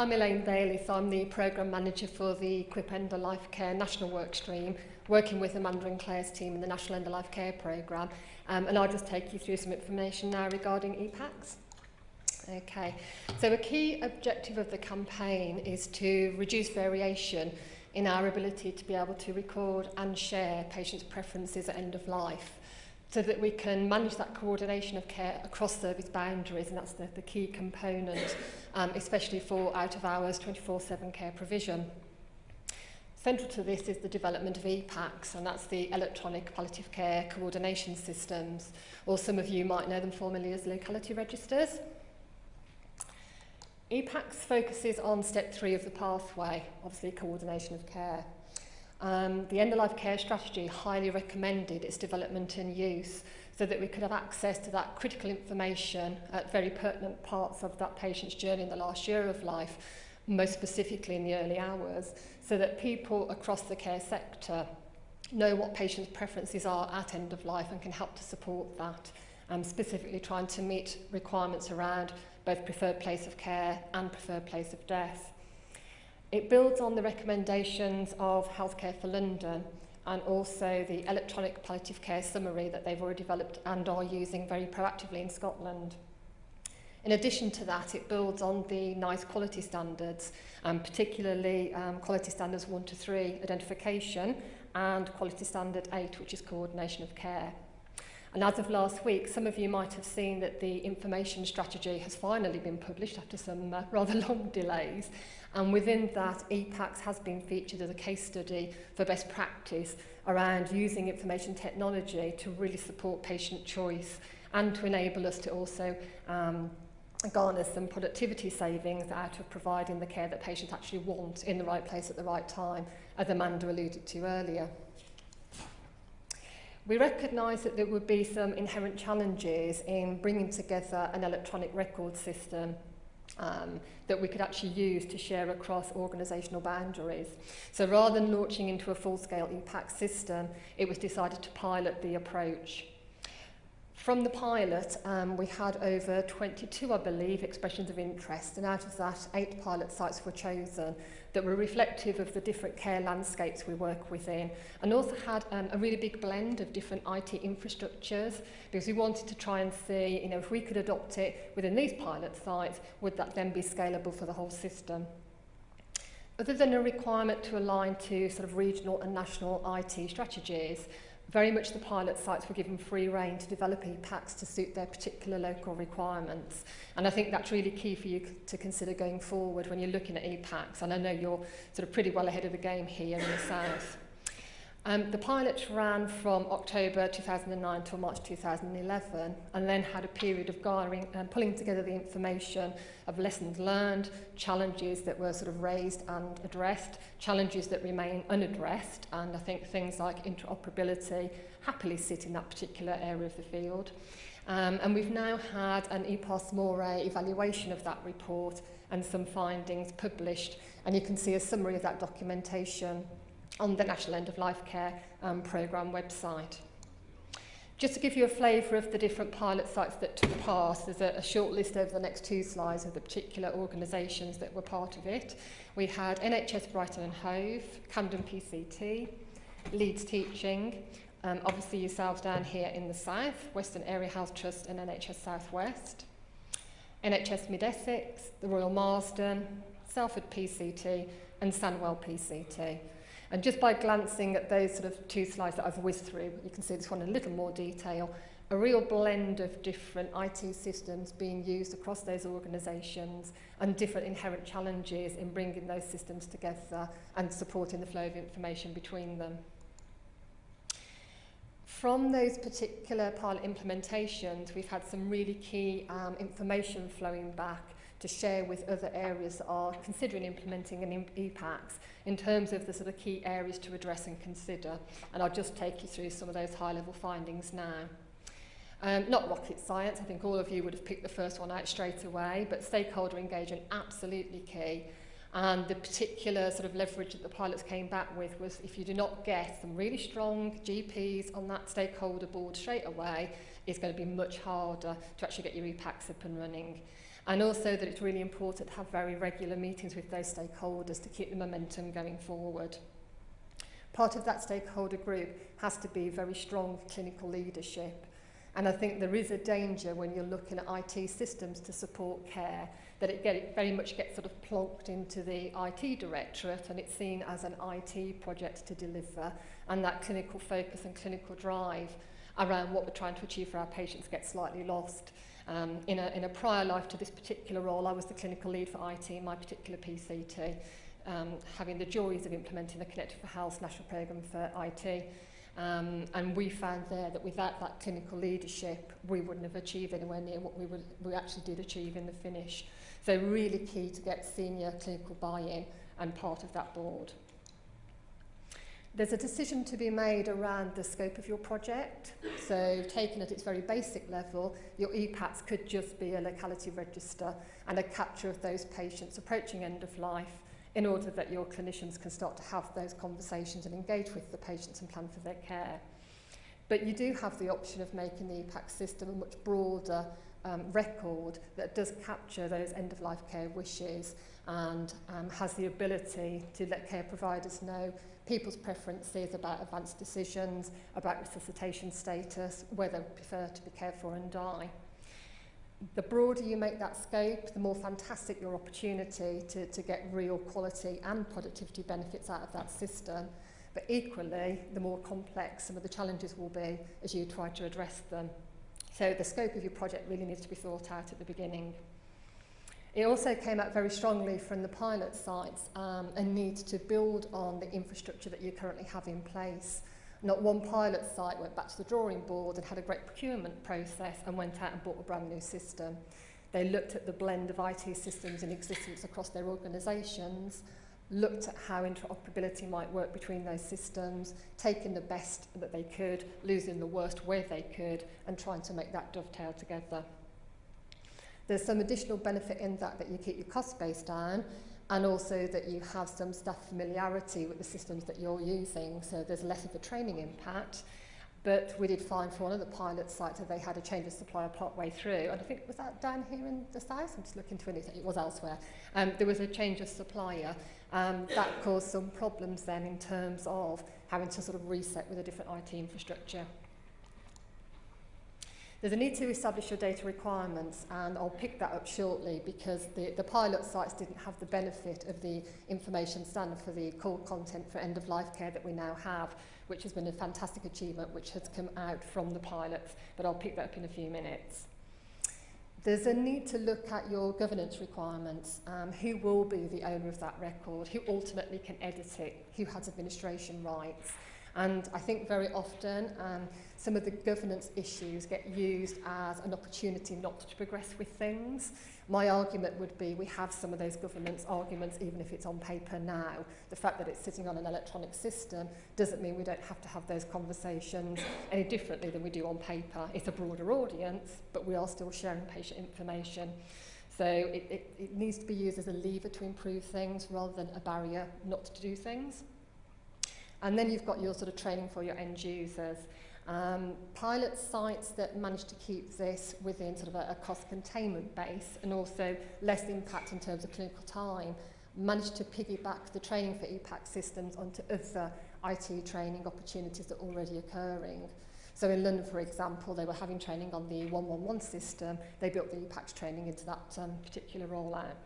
I'm Elaine Bayliss. I'm the Programme Manager for the Equip End of Life Care National Workstream, working with Amanda and Claire's team in the National End of Life Care Programme. And I'll just take you through some information now regarding EPACs. Okay, so a key objective of the campaign is to reduce variation in our ability to be able to record and share patients' preferences at end of life, so that we can manage that coordination of care across service boundaries, and that's the key component, especially for out-of-hours 24/7 care provision. Central to this is the development of EPACs, and that's the electronic palliative care coordination systems, or some of you might know them formally as locality registers. EPACs focuses on step 3 of the pathway, obviously coordination of care. The end-of-life care strategy highly recommended its development and use so that we could have access to that critical information at very pertinent parts of that patient's journey in the last year of life, most specifically in the early hours, so that people across the care sector know what patients' preferences are at end of life and can help to support that, specifically trying to meet requirements around both preferred place of care and preferred place of death. It builds on the recommendations of Healthcare for London and also the electronic palliative care summary that they've already developed and are using very proactively in Scotland. In addition to that, it builds on the NICE quality standards, particularly quality standards 1 to 3, identification, and quality standard 8, which is coordination of care. And as of last week, some of you might have seen that the information strategy has finally been published after some rather long delays. And within that, EPACs has been featured as a case study for best practice around using information technology to really support patient choice and to enable us to also garner some productivity savings out of providing the care that patients actually want in the right place at the right time, as Amanda alluded to earlier. We recognise that there would be some inherent challenges in bringing together an electronic record system that we could actually use to share across organisational boundaries. So rather than launching into a full-scale EPAC system, it was decided to pilot the approach. From the pilot, we had over 22, I believe, expressions of interest, and out of that, 8 pilot sites were chosen that were reflective of the different care landscapes we work within, and also had a really big blend of different IT infrastructures, because we wanted to try and see, if we could adopt it within these pilot sites, would that then be scalable for the whole system? Other than a requirement to align to sort of regional and national IT strategies, very much the pilot sites were given free rein to develop EPACs to suit their particular local requirements. And I think that's really key for you to consider going forward when you're looking at EPACs. And I know you're sort of pretty well ahead of the game here in the south. The pilot ran from October 2009 till March 2011, and then had a period of gathering and pulling together the information of lessons learned, challenges that were sort of raised and addressed, challenges that remain unaddressed, and I think things like interoperability happily sit in that particular area of the field. And we've now had an EPOS Moray evaluation of that report and some findings published, and you can see a summary of that documentation on the National End of Life Care Programme website. Just to give you a flavour of the different pilot sites that took part, there's a short list over the next 2 slides of the particular organisations that were part of it. We had NHS Brighton and Hove, Camden PCT, Leeds Teaching, obviously yourselves down here in the south, Western Area Health Trust and NHS South West, NHS Mid-Essex, the Royal Marsden, Salford PCT and Sandwell PCT. And just by glancing at those sort of 2 slides that I've whizzed through, you can see this one in a little more detail, a real blend of different IT systems being used across those organisations and different inherent challenges in bringing those systems together and supporting the flow of information between them. From those particular pilot implementations, we've had some really key information flowing back to share with other areas that are considering implementing an EPACs in terms of the sort of key areas to address and consider. And I'll just take you through some of those high-level findings now. Not rocket science, I think all of you would have picked the first one out straight away, but stakeholder engagement, absolutely key. And the particular sort of leverage that the pilots came back with was if you do not get some really strong GPs on that stakeholder board straight away, it's going to be much harder to actually get your EPACs up and running. And also that it's really important to have very regular meetings with those stakeholders to keep the momentum going forward. Part of that stakeholder group has to be very strong clinical leadership. And I think there is a danger when you're looking at IT systems to support care that it very much gets sort of plonked into the IT directorate and it's seen as an IT project to deliver, and that clinical focus and clinical drive around what we're trying to achieve for our patients gets slightly lost. In a prior life to this particular role, I was the clinical lead for IT in my particular PCT, having the joys of implementing the Connected for Health National Programme for IT. And we found there that without that clinical leadership, we wouldn't have achieved anywhere near what we actually did achieve in the finish. So really key to get senior clinical buy-in and part of that board. There's a decision to be made around the scope of your project. So taken at its very basic level, your EPACs could just be a locality register and a capture of those patients approaching end of life in order that your clinicians can start to have those conversations and engage with the patients and plan for their care. But you do have the option of making the EPAC system a much broader record that does capture those end-of-life care wishes and has the ability to let care providers know people's preferences about advanced decisions, about resuscitation status, where they prefer to be cared for and die. The broader you make that scope, the more fantastic your opportunity to get real quality and productivity benefits out of that system. But equally, the more complex some of the challenges will be as you try to address them. So the scope of your project really needs to be thought out at the beginning. It also came out very strongly from the pilot sites a need to build on the infrastructure that you currently have in place. Not one pilot site went back to the drawing board and had a great procurement process and went out and bought a brand new system. They looked at the blend of IT systems in existence across their organisations, looked at how interoperability might work between those systems, taking the best that they could, losing the worst where they could, and trying to make that dovetail together. There's some additional benefit in that you keep your cost base down, and also that you have some staff familiarity with the systems that you're using, so there's less of a training impact. But we did find for one of the pilot sites that they had a change of supplier partway through, and I think, was that down here in the south? I'm just looking to it, it was elsewhere. There was a change of supplier. That caused some problems then in terms of having to sort of reset with a different IT infrastructure. There's a need to establish your data requirements, and I'll pick that up shortly because the pilot sites didn't have the benefit of the information standard for the core content for end-of-life care that we now have, which has been a fantastic achievement which has come out from the pilots, but I'll pick that up in a few minutes. There's a need to look at your governance requirements. Who will be the owner of that record? Who ultimately can edit it? Who has administration rights? And I think very often some of the governance issues get used as an opportunity not to progress with things. My argument would be we have some of those governance arguments even if it's on paper now. The fact that it's sitting on an electronic system doesn't mean we don't have to have those conversations any differently than we do on paper. It's a broader audience, but we are still sharing patient information. So it needs to be used as a lever to improve things rather than a barrier not to do things. And then you've got your sort of training for your end users. Pilot sites that manage to keep this within sort of a cost containment base and also less impact in terms of clinical time, managed to piggyback the training for EPAC systems onto other IT training opportunities that are already occurring. So in London, for example, they were having training on the 111 system. They built the EPACs training into that particular rollout.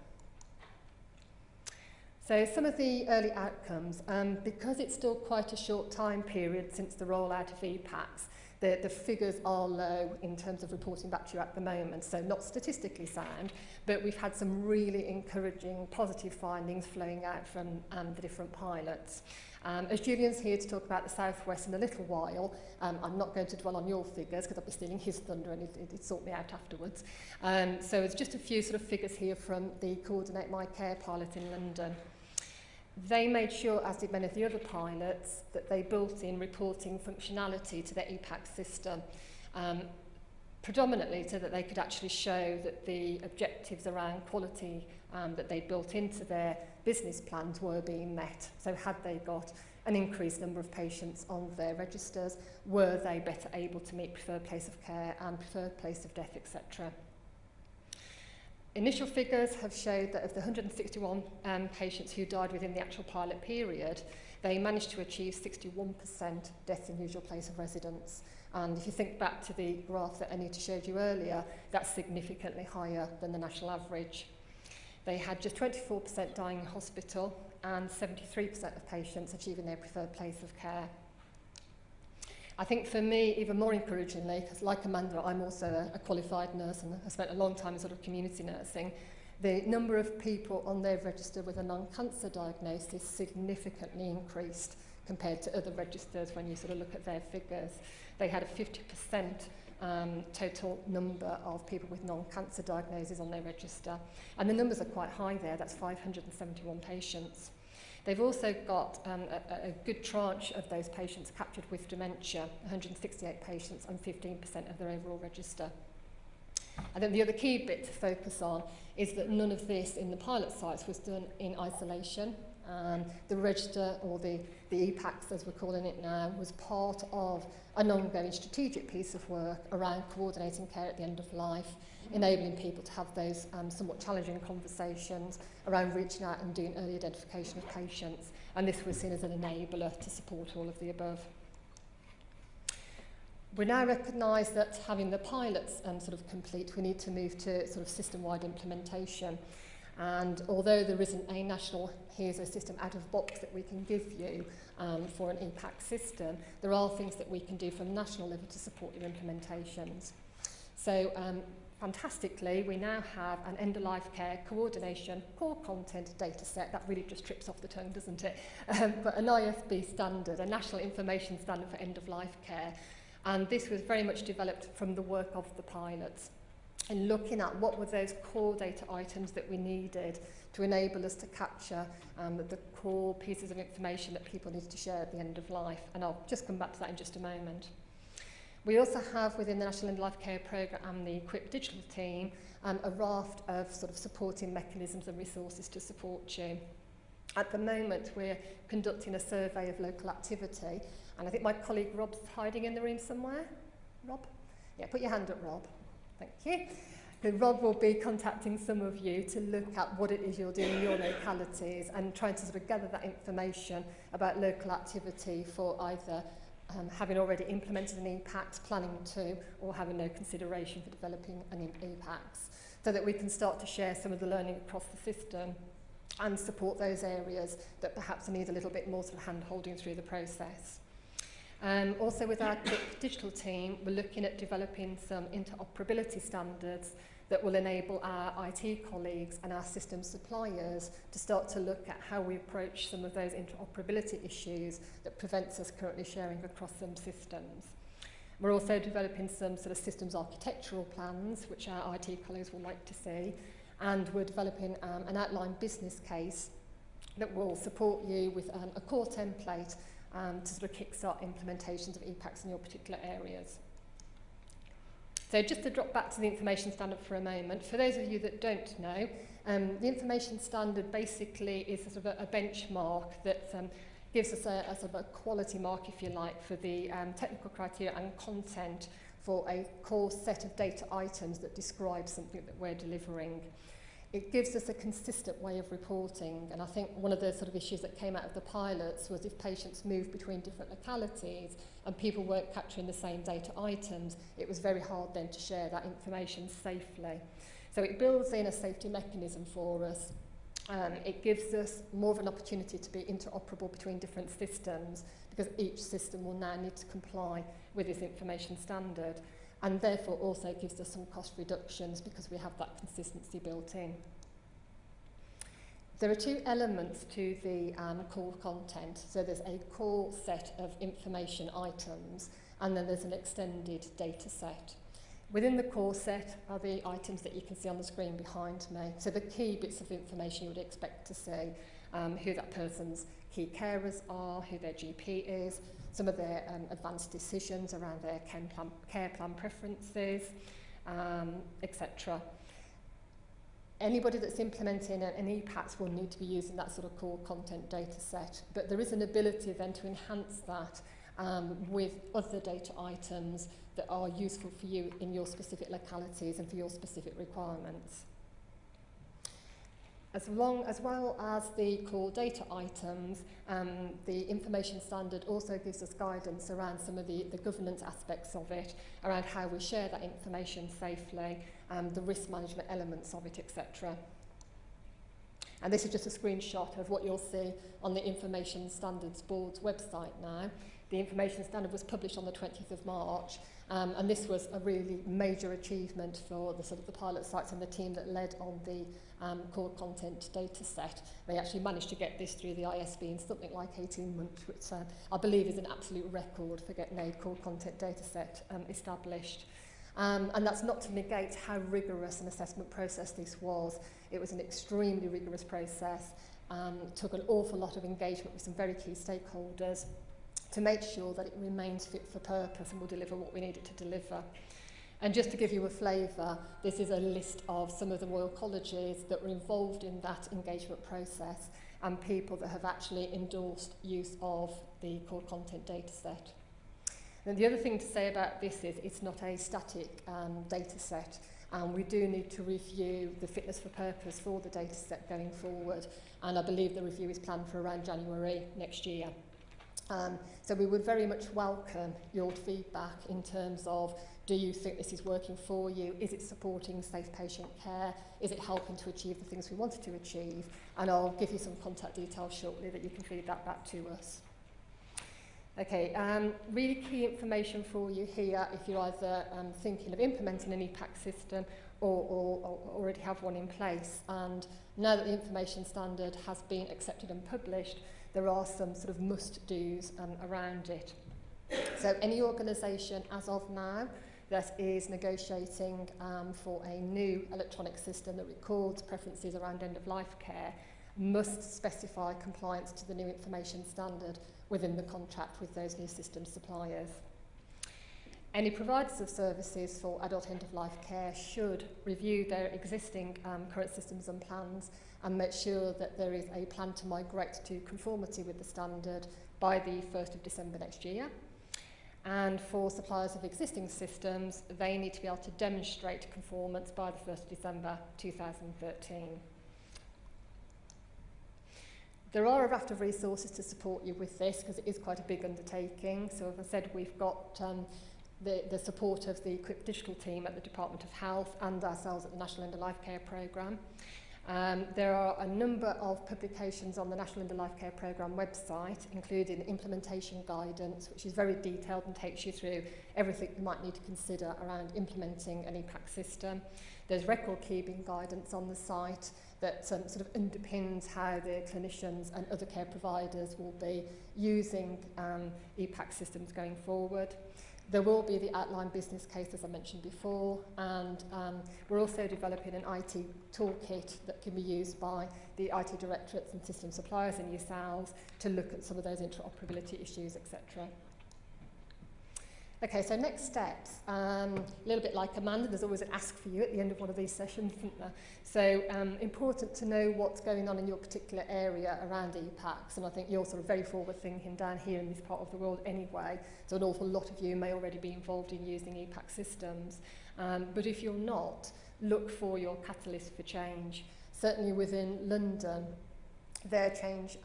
So some of the early outcomes, because it's still quite a short time period since the rollout of EPACs, the figures are low in terms of reporting back to you at the moment, so not statistically sound, but we've had some really encouraging positive findings flowing out from the different pilots. As Julian's here to talk about the Southwest in a little while, I'm not going to dwell on your figures because I'll be stealing his thunder and he'd sort me out afterwards. So it's just a few sort of figures here from the Coordinate My Care pilot in London. They made sure, as did many of the other pilots, that they built in reporting functionality to their EPAC system, predominantly so that they could actually show that the objectives around quality that they built into their business plans were being met. So had they got an increased number of patients on their registers, were they better able to meet preferred place of care and preferred place of death, etc. Initial figures have showed that of the 161 patients who died within the actual pilot period, they managed to achieve 61% death in usual place of residence. And if you think back to the graph that Anita showed you earlier, that's significantly higher than the national average. They had just 24% dying in hospital and 73% of patients achieving their preferred place of care. I think for me, even more encouragingly, because like Amanda, I'm also a qualified nurse and I spent a long time in sort of community nursing, the number of people on their register with a non-cancer diagnosis significantly increased compared to other registers when you sort of look at their figures. They had a 50% total number of people with non-cancer diagnoses on their register. And the numbers are quite high there, that's 571 patients. They've also got a good tranche of those patients captured with dementia, 168 patients and 15% of their overall register. I think the other key bit to focus on is that none of this in the pilot sites was done in isolation. The register, or the EPACs as we're calling it now, was part of an ongoing strategic piece of work around coordinating care at the end of life, enabling people to have those somewhat challenging conversations around reaching out and doing early identification of patients. And this was seen as an enabler to support all of the above. We now recognise that having the pilots sort of complete, we need to move to sort of system-wide implementation. And although there isn't a national, here's a system out of box that we can give you for an EPAC system, there are things that we can do from national level to support your implementations. So fantastically, we now have an end-of-life care coordination core content data set. That really just trips off the tongue, doesn't it? But an IFB standard, a national information standard for end-of-life care. And this was very much developed from the work of the pilots and looking at what were those core data items that we needed to enable us to capture the core pieces of information that people needed to share at the end of life. And I'll just come back to that in just a moment. We also have within the National End of Life Care Programme and the Equip Digital team a raft of sort of supporting mechanisms and resources to support you. At the moment, we're conducting a survey of local activity, and I think my colleague Rob's hiding in the room somewhere. Rob? Yeah, put your hand up, Rob. Thank you. So Rob will be contacting some of you to look at what it is you're doing in your localities and trying to sort of gather that information about local activity for either having already implemented an EPACS, planning to, or having no consideration for developing an EPACS, so that we can start to share some of the learning across the system and support those areas that perhaps need a little bit more sort of hand-holding through the process. Also with our digital team, we're looking at developing some interoperability standards that will enable our IT colleagues and our system suppliers to start to look at how we approach some of those interoperability issues that prevents us currently sharing across some systems. We're also developing some sort of systems architectural plans, which our IT colleagues will like to see, and we're developing an outline business case that will support you with a core template to sort of kickstart implementations of EPACS in your particular areas. So just to drop back to the information standard for a moment, for those of you that don't know, the information standard basically is a sort of a benchmark that gives us a sort of a quality mark, if you like, for the technical criteria and content for a core set of data items that describe something that we're delivering. It gives us a consistent way of reporting, and I think one of the sort of issues that came out of the pilots was if patients moved between different localities and people weren't capturing the same data items, it was very hard then to share that information safely. So it builds in a safety mechanism for us. It gives us more of an opportunity to be interoperable between different systems, because each system will now need to comply with this information standard. And therefore also gives us some cost reductions because we have that consistency built in. There are two elements to the core content. So there's a core set of information items, and then there's an extended data set. Within the core set are the items that you can see on the screen behind me. So the key bits of information you would expect to see, who that person's key carers are, who their GP is, some of their advanced decisions around their care plan preferences, etc. Anybody that's implementing an EPACS will need to be using that sort of core content data set, but there is an ability then to enhance that with other data items that are useful for you in your specific localities and for your specific requirements. As well as the core data items, the information standard also gives us guidance around some of the governance aspects of it, around how we share that information safely, the risk management elements of it, etc. And this is just a screenshot of what you'll see on the Information Standards Board's website now. The information standard was published on the 20th of March, and this was a really major achievement for the sort of the pilot sites and the team that led on the core content data set. They actually managed to get this through the ISB in something like 18 months, which I believe is an absolute record for getting a core content data set established. And that's not to negate how rigorous an assessment process this was. It was an extremely rigorous process, took an awful lot of engagement with some very key stakeholders to make sure that it remains fit for purpose and will deliver what we need it to deliver. And just to give you a flavour, this is a list of some of the Royal Colleges that were involved in that engagement process and people that have actually endorsed use of the core content data set. And the other thing to say about this is it's not a static data set, and we do need to review the fitness for purpose for the data set going forward, and I believe the review is planned for around January next year. So we would very much welcome your feedback in terms of, do you think this is working for you? Is it supporting safe patient care? Is it helping to achieve the things we wanted to achieve? And I'll give you some contact details shortly that you can feed that back to us. Okay, really key information for you here if you're either thinking of implementing an EPAC system or already have one in place. And now that the information standard has been accepted and published, there are some sort of must-dos around it. So any organisation as of now that is negotiating for a new electronic system that records preferences around end-of-life care must specify compliance to the new information standard within the contract with those new system suppliers. Any providers of services for adult end-of-life care should review their existing current systems and plans and make sure that there is a plan to migrate to conformity with the standard by the 1st of December next year. And for suppliers of existing systems, they need to be able to demonstrate conformance by the 1st of December 2013. There are a raft of resources to support you with this because it is quite a big undertaking. So as I said, we've got the support of the Equip Digital team at the Department of Health and ourselves at the National End-of-Life Care Programme. There are a number of publications on the National End-of-Life Care Programme website, including implementation guidance, which is very detailed and takes you through everything you might need to consider around implementing an EPAC system. There's record keeping guidance on the site that sort of underpins how the clinicians and other care providers will be using EPAC systems going forward. There will be the outline business case, as I mentioned before, and we're also developing an IT toolkit that can be used by the IT directorates and system suppliers and yourselves to look at some of those interoperability issues, etc. Okay, so next steps, a little bit like Amanda, there's always an ask for you at the end of one of these sessions, isn't there? So important to know what's going on in your particular area around EPACs, and I think you're sort of very forward thinking down here in this part of the world anyway, so an awful lot of you may already be involved in using EPAC systems. But if you're not, look for your catalyst for change. Certainly within London, their change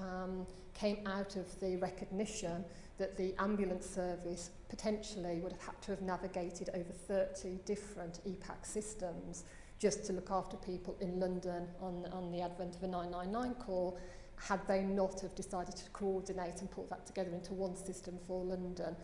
came out of the recognition that the ambulance service potentially would have had to have navigated over 30 different EPAC systems just to look after people in London on the advent of a 999 call, had they not have decided to coordinate and put that together into one system for London.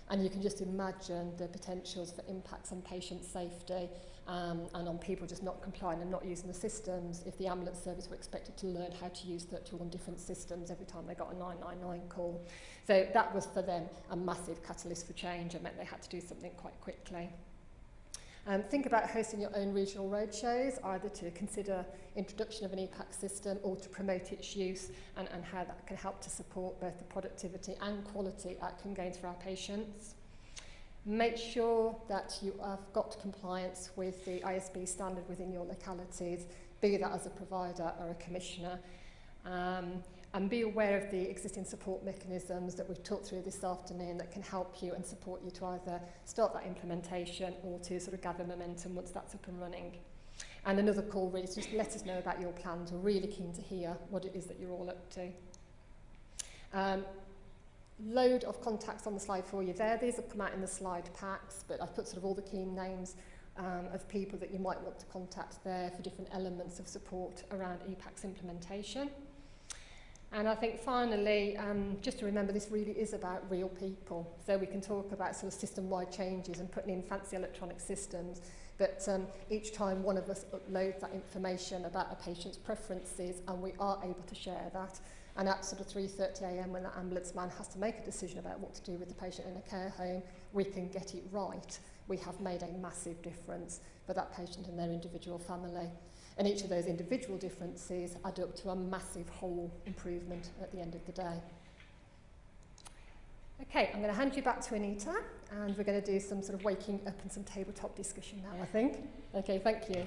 And you can just imagine the potentials for impacts on patient safety and on people just not complying and not using the systems if the ambulance service were expected to learn how to use 31 different systems every time they got a 999 call. So that was for them a massive catalyst for change. It meant they had to do something quite quickly. Think about hosting your own regional roadshows, either to consider introduction of an EPAC system or to promote its use and how that can help to support both the productivity and quality outcome gains for our patients. Make sure that you have got compliance with the ISB standard within your localities, be that as a provider or a commissioner. And be aware of the existing support mechanisms that we've talked through this afternoon that can help you and support you to either start that implementation or to sort of gather momentum once that's up and running. And another call really is just let us know about your plans. We're really keen to hear what it is that you're all up to. Load of contacts on the slide for you there. These have come out in the slide packs, but I've put sort of all the key names of people that you might want to contact there for different elements of support around EPAC's implementation. And I think finally, just to remember, this really is about real people. So we can talk about sort of system-wide changes and putting in fancy electronic systems, but each time one of us uploads that information about a patient's preferences, and we are able to share that, and at sort of 3:30 a.m. when that ambulance man has to make a decision about what to do with the patient in a care home, we can get it right. We have made a massive difference for that patient and their individual family. And each of those individual differences add up to a massive whole improvement at the end of the day. Okay, I'm going to hand you back to Anita, and we're going to do some sort of waking up and some tabletop discussion now, I think. Okay, thank you.